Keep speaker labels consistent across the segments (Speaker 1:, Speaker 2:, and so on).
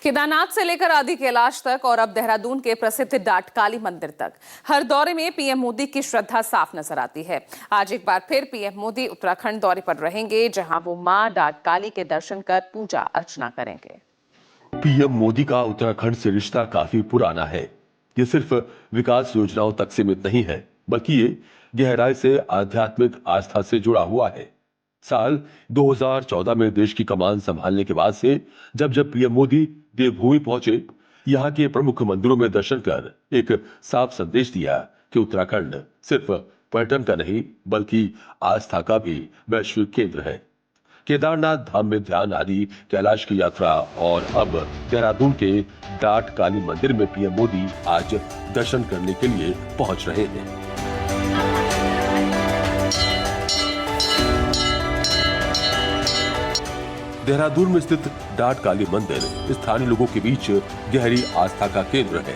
Speaker 1: केदारनाथ से लेकर आदि कैलाश तक और अब देहरादून के प्रसिद्ध डाटकाली मंदिर तक हर दौरे में पीएम मोदी की श्रद्धा साफ नजर आती है। आज एक बार फिर पीएम मोदी उत्तराखंड दौरे पर रहेंगे, जहां वो मां डाटकाली के दर्शन कर पूजा अर्चना करेंगे।
Speaker 2: पीएम मोदी का उत्तराखंड से रिश्ता काफी पुराना है। ये सिर्फ विकास योजनाओं तक सीमित नहीं है, बल्कि ये गहराई से आध्यात्मिक आस्था से जुड़ा हुआ है। साल 2014 में देश की कमान संभालने के बाद से जब पीएम मोदी देवभूमि पहुंचे, यहाँ के प्रमुख मंदिरों में दर्शन कर एक साफ संदेश दिया कि उत्तराखंड सिर्फ पर्यटन का नहीं बल्कि आस्था का भी वैश्विक केंद्र है। केदारनाथ धाम में ध्यान, आदि कैलाश की यात्रा और अब देहरादून के डाटकाली मंदिर में पीएम मोदी आज दर्शन करने के लिए पहुंच रहे हैं। देहरादून में स्थित डाटकाली मंदिर स्थानीय लोगों के बीच गहरी आस्था का केंद्र है।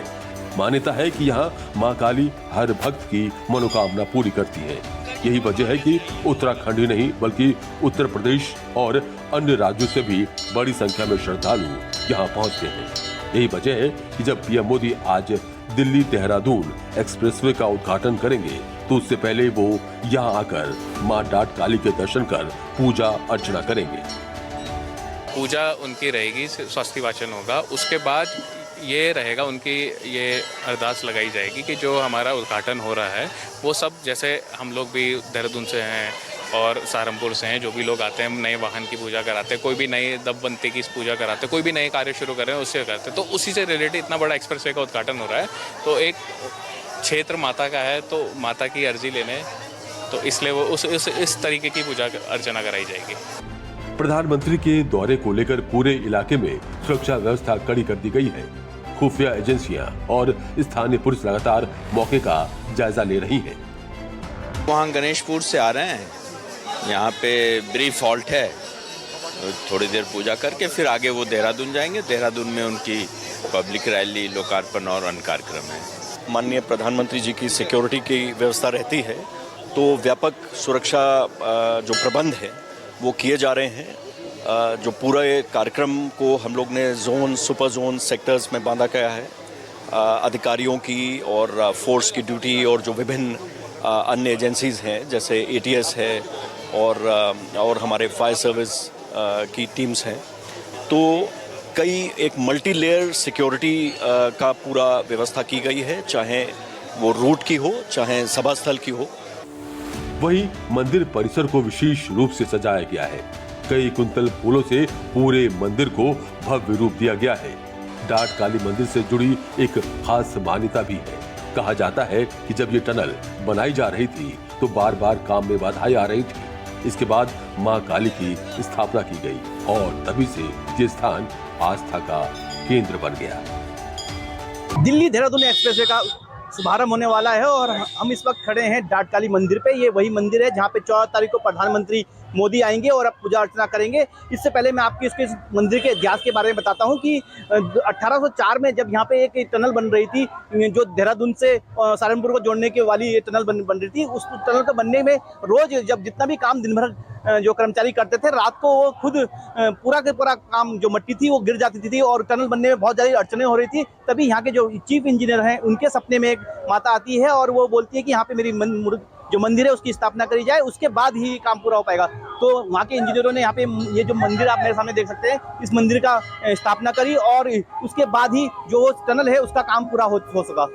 Speaker 2: मान्यता है कि यहाँ मां काली हर भक्त की मनोकामना पूरी करती है। यही वजह है कि उत्तराखंड ही नहीं बल्कि उत्तर प्रदेश और अन्य राज्यों से भी बड़ी संख्या में श्रद्धालु यहाँ पहुँचते हैं। यही वजह है कि जब पीएम मोदी आज दिल्ली देहरादून एक्सप्रेसवे का उद्घाटन करेंगे, तो उससे पहले वो यहाँ आकर मां डाटकाली के दर्शन कर पूजा अर्चना करेंगे।
Speaker 3: पूजा उनकी रहेगी, स्वस्ति वाचन होगा, उसके बाद ये रहेगा उनकी ये अरदास लगाई जाएगी कि जो हमारा उद्घाटन हो रहा है वो सब, जैसे हम लोग भी देहरादून से हैं और सहारनपुर से हैं, जो भी लोग आते हैं नए वाहन की पूजा कराते हैं, कोई भी नए दबबंती की पूजा कराते हैं, कोई भी नए कार्य शुरू कर रहे हैं उससे करते हैं, तो उसी से रिलेटेड इतना बड़ा एक्सप्रेसवे का उद्घाटन हो रहा है। तो एक क्षेत्र माता का है, तो माता की अर्जी लेने, तो इसलिए वो इस तरीके की पूजा अर्चना कराई जाएगी।
Speaker 2: प्रधानमंत्री के दौरे को लेकर पूरे इलाके में सुरक्षा व्यवस्था कड़ी कर दी गई है। खुफिया एजेंसियां और स्थानीय पुलिस लगातार मौके का जायजा ले रही हैं।
Speaker 4: वहाँ गणेशपुर से आ रहे हैं, यहाँ पे ब्रीफ हॉल्ट है, थोड़ी देर पूजा करके फिर आगे वो देहरादून जाएंगे। देहरादून में उनकी पब्लिक रैली, लोकार्पण और अन्य कार्यक्रम है।
Speaker 5: माननीय प्रधानमंत्री जी की सिक्योरिटी की व्यवस्था रहती है, तो व्यापक सुरक्षा जो प्रबंध है वो किए जा रहे हैं। जो पूरा कार्यक्रम को हम लोग ने जोन, सुपर जोन, सेक्टर्स में बांधा गया है। अधिकारियों की और फोर्स की ड्यूटी और जो विभिन्न अन्य एजेंसीज़ हैं जैसे ATS है और हमारे फायर सर्विस की टीम्स हैं, तो कई एक मल्टी लेयर सिक्योरिटी का पूरा व्यवस्था की गई है, चाहे वो रूट की हो चाहे सभा स्थल की हो।
Speaker 2: वहीं मंदिर परिसर को विशेष रूप से सजाया गया है। कई कुंतल फूलों से पूरे मंदिर को भव्य रूप दिया गया है। डाटकाली मंदिर से जुड़ी एक खास मान्यता भी है। कहा जाता है कि जब ये टनल बनाई जा रही थी तो बार बार काम में बाधाएं आ रही थी। इसके बाद मां काली की स्थापना की गई और तभी से ये स्थान आस्था का केंद्र बन गया।
Speaker 6: दिल्ली देहरादून एक्सप्रेसवे का शुभारंभ होने वाला है और हम इस वक्त खड़े हैं डाटकाली मंदिर पे। ये वही मंदिर है जहाँ पे 14 तारीख को प्रधानमंत्री मोदी आएंगे और अब पूजा अर्चना करेंगे। इससे पहले मैं आपको इसके मंदिर के इतिहास के बारे में बताता हूँ कि 1804 में जब यहाँ पे एक टनल बन रही थी, जो देहरादून से सहारनपुर को जोड़ने के वाली ये टनल बन रही थी, उस टनल के बनने में रोज जब जितना भी काम दिन भर जो कर्मचारी करते थे, रात को वो खुद पूरा के पूरा काम जो मट्टी थी वो गिर जाती थी और टनल बनने में बहुत ज़्यादा अड़चने हो रही थी। तभी यहाँ के जो चीफ इंजीनियर हैं उनके सपने में एक माता आती है और वो बोलती है कि यहाँ पे मेरी जो मंदिर है उसकी स्थापना करी जाए, उसके बाद ही काम पूरा हो पाएगा। तो वहाँ के इंजीनियरों ने यहाँ पे ये जो मंदिर आप मेरे सामने देख सकते हैं, इस मंदिर का स्थापना करी और उसके बाद ही जो टनल है उसका काम पूरा हो सका।